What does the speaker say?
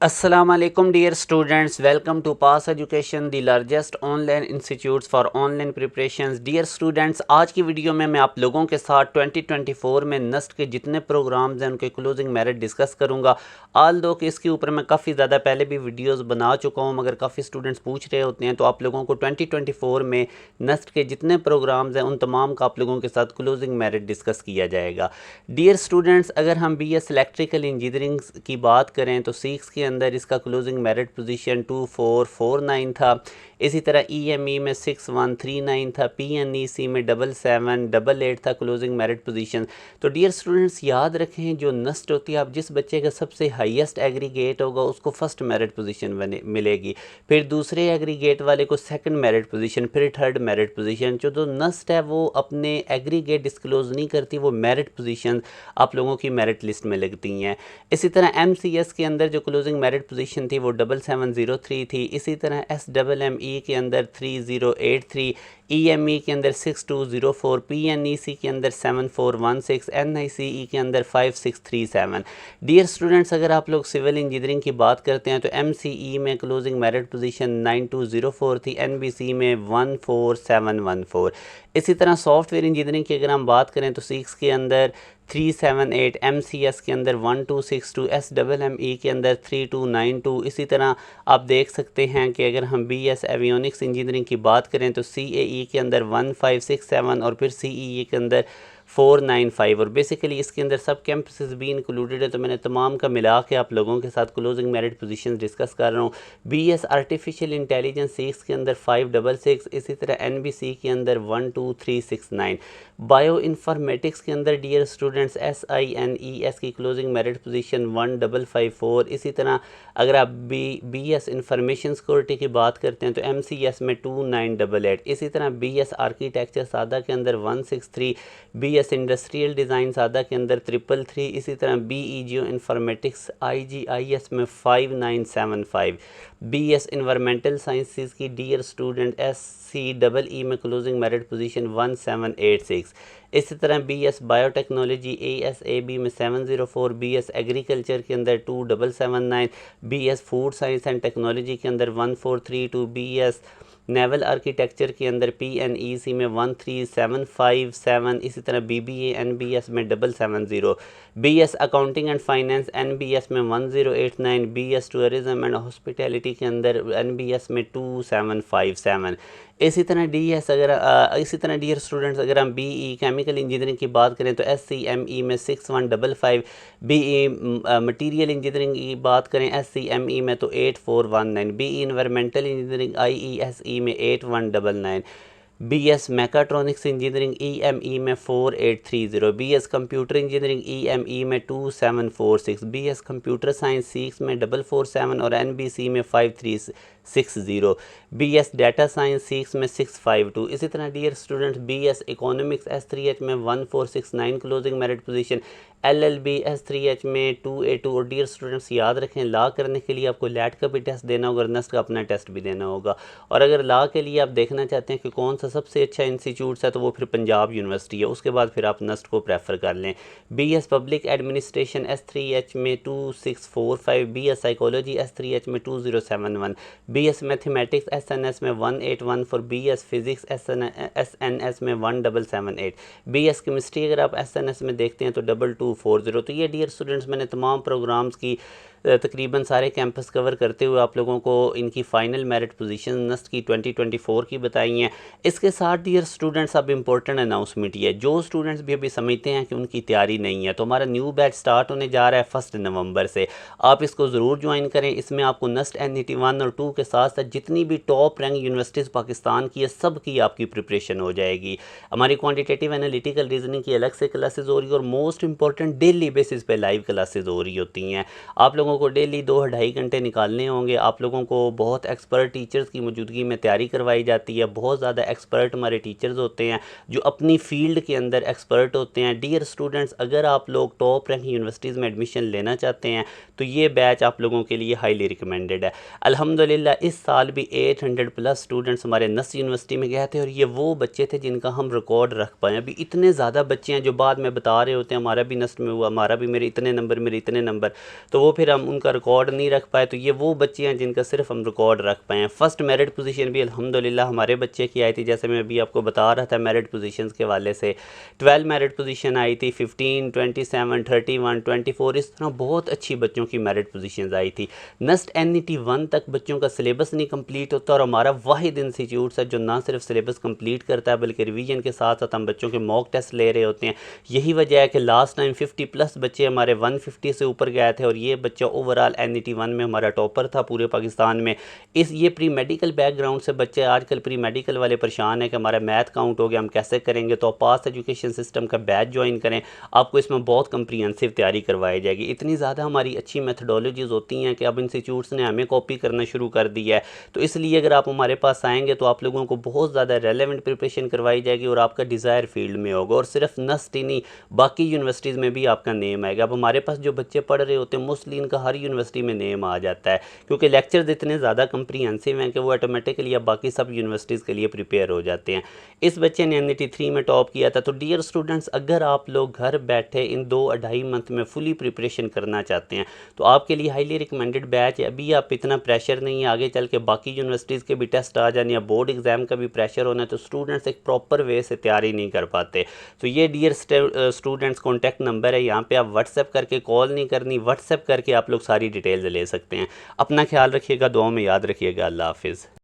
Assalamu alaikum dear students, welcome to Pass Education, the largest online institutes for online preparations. Dear students, आज की video में मैं आप लोगों के साथ 2024 में नस्ट के जितने प्रोग्राम्स हैं उनके क्लोजिंग मेरिट डिस्कस करूंगा। आल दो कि इसके ऊपर मैं काफ़ी ज़्यादा पहले भी वीडियोस बना चुका हूं, मगर काफ़ी स्टूडेंट्स पूछ रहे होते हैं, तो आप लोगों को 2024 में नस्ट के जितने प्रोग्राम्स हैं उन तमाम का आप लोगों के साथ क्लोजिंग मेरिट डिस्कस किया जाएगा। डियर स्टूडेंट्स, अगर हम BS इलेक्ट्रिकल इंजीनियरिंग की बात करें तो 6 के अंदर इसका क्लोजिंग मेरिट पोजीशन 2449 था। इसी तरह EME में 6139 था, PNEC में 7788 था क्लोजिंग मेरिट पोजीशन। तो डियर स्टूडेंट्स, याद रखें जो नस्ट होती है, आप जिस बच्चे का सबसे हाईएस्ट एग्रीगेट होगा उसको फर्स्ट मेरिट पोजीशन मिलेगी, फिर दूसरे एग्रीगेट वाले को सेकंड मेरिट पोजीशन, फिर थर्ड मेरिट पोजीशन। जो नस्ट है वो अपने एग्रीगेट डिस्क्लोज नहीं करती, वो मेरिट पोजीशन आप लोगों की मेरिट लिस्ट में लगती हैं। इसी तरह MCS के अंदर जो क्लोजिंग मेरिट पोजीशन थी वो 7703 थी। इसी तरह SMME के अंदर 3083, EME के अंदर 6204, PNEC के अंदर 7416, NICE के अंदर 5637। डियर स्टूडेंट्स, अगर आप लोग सिविल इंजीनियरिंग की बात करते हैं तो MCE में क्लोजिंग मेरिट पोजीशन 9204 थी, NBC में 14714। इसी तरह सॉफ्टवेयर इंजीनियरिंग की अगर हम बात करें तो 6 के अंदर 378, MCS के अंदर 1262, SMME के अंदर 3292। इसी तरह आप देख सकते हैं कि अगर हम BS एवियोनिक्स इंजीनियरिंग की बात करें तो CAE के अंदर 1567 और फिर CEE के अंदर 495, और बेसिकली इसके अंदर सब कैंपसेस भी इंक्लूडेड है। तो मैंने तमाम का मिला के आप लोगों के साथ क्लोजिंग मेरिट पोजीशंस डिस्कस कर रहा हूँ। BS आर्टिफिशियल इंटेलिजेंस 6 के अंदर 566, इसी तरह NBC के अंदर 12369। बायो इन्फॉर्मेटिक्स के अंदर डियर स्टूडेंट्स SINES की क्लोजिंग मेरिट पोजीशन 1554। इसी तरह अगर आप BS इंफॉर्मेशन सिक्योरिटी की बात करते हैं तो MCS में 2988। इसी तरह BS आर्किटेक्चर सादा के अंदर 163, BS इंडस्ट्रियल डिज़ाइन सादा के अंदर 333। इसी तरह BE जियो इंफॉर्मेटिक्स IGIS में 5975। BS इन्वायरमेंटल साइंसेज की डियर स्टूडेंट SCEE में क्लोजिंग मेरिट पोजीशन 1786। इसी तरह BS बायोटेक्नोलॉजी ASAB में 704, BS एग्रीकल्चर के अंदर 2779, BS food science and technology के अंदर 1432, BS नेवल आर्किटेक्चर के अंदर PNEC में 13757। इसी तरह BBA NBS में 770, BS accounting and finance NBS में 1089, BS टूरिज्म एंड हॉस्पिटैलिटी के अंदर NBS में 2757। इसी तरह इसी तरह डियर स्टूडेंट्स, अगर हम BE केमिकल इंजीनियरिंग की बात करें तो SCME में 6155, BE मटीरियल इंजीनियरिंग की बात करें SCME में तो 8419, BE इन्वायरमेंटल इंजीनियरिंग IESE में 8199, BS मैकाट्रॉनिक्स इंजीनियरिंग EME में 4830, BS कंप्यूटर इंजीनियरिंग EME में 2746, BS कंप्यूटर साइंस 6 में 447 और NBC में 5360, BS डाटा साइंस 6 में 652। इसी तरह dear students BS economics S3H में 1469 closing merit position, LLB S3H में 282। और डियर स्टूडेंट्स याद रखें, लॉ करने के लिए आपको लैट का भी टेस्ट देना होगा और नस्ट का अपना टेस्ट भी देना होगा। और अगर लॉ के लिए आप देखना चाहते हैं कि कौन सा सबसे अच्छा इंस्टीट्यूट है तो वो फिर पंजाब यूनिवर्सिटी है, उसके बाद फिर आप नस्ट को प्रेफर कर लें। BS पब्लिक एडमिनिस्ट्रेशन S3H में 2645, BS साइकोलॉजी S3H में 2071, BS मैथमेटिक्स SNS में 1814, BS फिजिक्स SNS में 1778, BS केमिस्ट्री अगर आप SNS में देखते हैं तो 2240। तो ये डियर स्टूडेंट्स मैंने तमाम प्रोग्राम्स की तकरीबन सारे कैंपस कवर करते हुए आप लोगों को इनकी फ़ाइनल मेरिट पोजीशन नस्ट की 2024 की बताई हैं। इसके साथ डियर स्टूडेंट्स अब इम्पोर्टेंट अनाउंसमेंट ये है, जो स्टूडेंट्स भी अभी समझते हैं कि उनकी तैयारी नहीं है, तो हमारा न्यू बैच स्टार्ट होने जा रहा है 1 नवंबर से। आप इसको ज़रूर ज्वाइन करें। इसमें आपको नस्ट NET 1 और 2 के साथ साथ जितनी भी टॉप रैंक यूनिवर्सिटीज़ पाकिस्तान की है सब की आपकी प्रिपरेशन हो जाएगी। हमारी क्वान्टिटेटिव एनालिटिकल रीजनिंग की अलग से क्लासेज हो रही है और मोस्ट इंपॉर्टेंट डेली बेसिस पे लाइव क्लासेज हो रही होती हैं। आप लोगों को डेली 2-2.5 घंटे निकालने होंगे। आप लोगों को बहुत एक्सपर्ट टीचर्स की मौजूदगी में तैयारी करवाई जाती है। बहुत ज़्यादा एक्सपर्ट हमारे टीचर्स होते हैं जो अपनी फील्ड के अंदर एक्सपर्ट होते हैं। डियर स्टूडेंट्स, अगर आप लोग टॉप रैंक यूनिवर्सिटीज़ में एडमिशन लेना चाहते हैं तो ये बैच आप लोगों के लिए हाईली रिकमेंडेड है। अल्हम्दुलिल्लाह इस साल भी 800+ स्टूडेंट्स हमारे नस यूनिवर्सिटी में गए थे और ये वो बच्चे थे जिनका हम रिकॉर्ड रख पाए। अभी इतने ज़्यादा बच्चे हैं जो बाद में बता रहे होते हैं हमारा भी नस में हुआ, हमारा भी मेरे इतने नंबर, मेरे इतने नंबर, तो वो फिर हम हम उनका रिकॉर्ड नहीं रख पाए, तो ये वो बच्चे हैं जिनका सिर्फ हम रिकॉर्ड रख पाए हैं। फर्स्ट मेरिट पोजीशन भी अल्हम्दुलिल्लाह हमारे बच्चे की आई थी, जैसे मैं अभी आपको बता रहा था मेरिट पोजीशंस के वाले से। 12 मेरिट पोजीशन आई थी, 15, 27, 31, 24, इस तरह बहुत अच्छी बच्चों की मेरिट पोजीशंस आई थी। नस्ट NET 1 तक बच्चों का सिलेबस नहीं कंप्लीट होता, और हमारा वाहिद इंस्टीट्यूट है जो ना सिर्फ सिलेबस कंप्लीट करता है बल्कि रिवीजन के साथ साथ हम बच्चों के मॉक टेस्ट ले रहे होते हैं। यही वजह है कि लास्ट टाइम 50+ बच्चे हमारे 150 से ऊपर गए थे, और ये बच्चा ओवरऑल NET 1 में हमारा टॉपर था पूरे पाकिस्तान में। ये प्री मेडिकल बैकग्राउंड से बच्चे आजकल प्री मेडिकल वाले परेशान हैं कि हमारा मैथ काउंट हो गया, हम कैसे करेंगे। तो पास एजुकेशन सिस्टम का बैच ज्वाइन करें, आपको इसमें बहुत कंप्रीहेंसिव तैयारी करवाई जाएगी। इतनी ज़्यादा हमारी अच्छी मेथडोलॉजीज़ होती हैं कि अब इंस्टीट्यूट्स ने हमें कॉपी करना शुरू कर दिया है। तो इसलिए अगर आप हमारे पास आएंगे तो आप लोगों को बहुत ज़्यादा रेलेवेंट प्रिपरेशन करवाई जाएगी, और आपका डिज़ायर फील्ड में होगा। और सिर्फ नस्ट ही नहीं, बाकी यूनिवर्सिटीज़ में भी आपका नेम आएगा। अब हमारे पास जो बच्चे पढ़ रहे होते हैं मोस्टली इनका हर यूनिवर्सिटी में नेम आ जाता है, क्योंकि लेक्चर्स इतने ज़्यादा कंप्रीहेंसिव हैं कि वो ऑटोमेटिकली अब बाकी सब यूनिवर्सिटीज़ के लिए प्रिपेयर हो जाते हैं। इस बच्चे ने NET 3 में टॉप किया था। तो डियर स्टूडेंट्स, अगर आप लोग घर बैठे इन 2-2.5 मंथ में फुली प्रिपरेशन करना चाहते हैं तो आपके लिए हाईली रिकमेंडेड बैच है। अभी आप इतना प्रेशर नहीं है, आगे चल के बाकी यूनिवर्सिटीज़ के भी टेस्ट आ जाने या बोर्ड एग्ज़ाम का भी प्रेशर होना है, तो स्टूडेंट्स एक प्रॉपर वे से तैयारी नहीं कर पाते। तो ये डियर स्टूडेंट्स कॉन्टैक्ट नंबर है, यहाँ पे आप व्हाट्सएप करके, कॉल नहीं करनी, व्हाट्सएप करके आप लोग सारी डिटेल्स ले सकते हैं। अपना ख्याल रखिएगा, दुआ में याद रखिएगा। अल्लाह हाफिज़।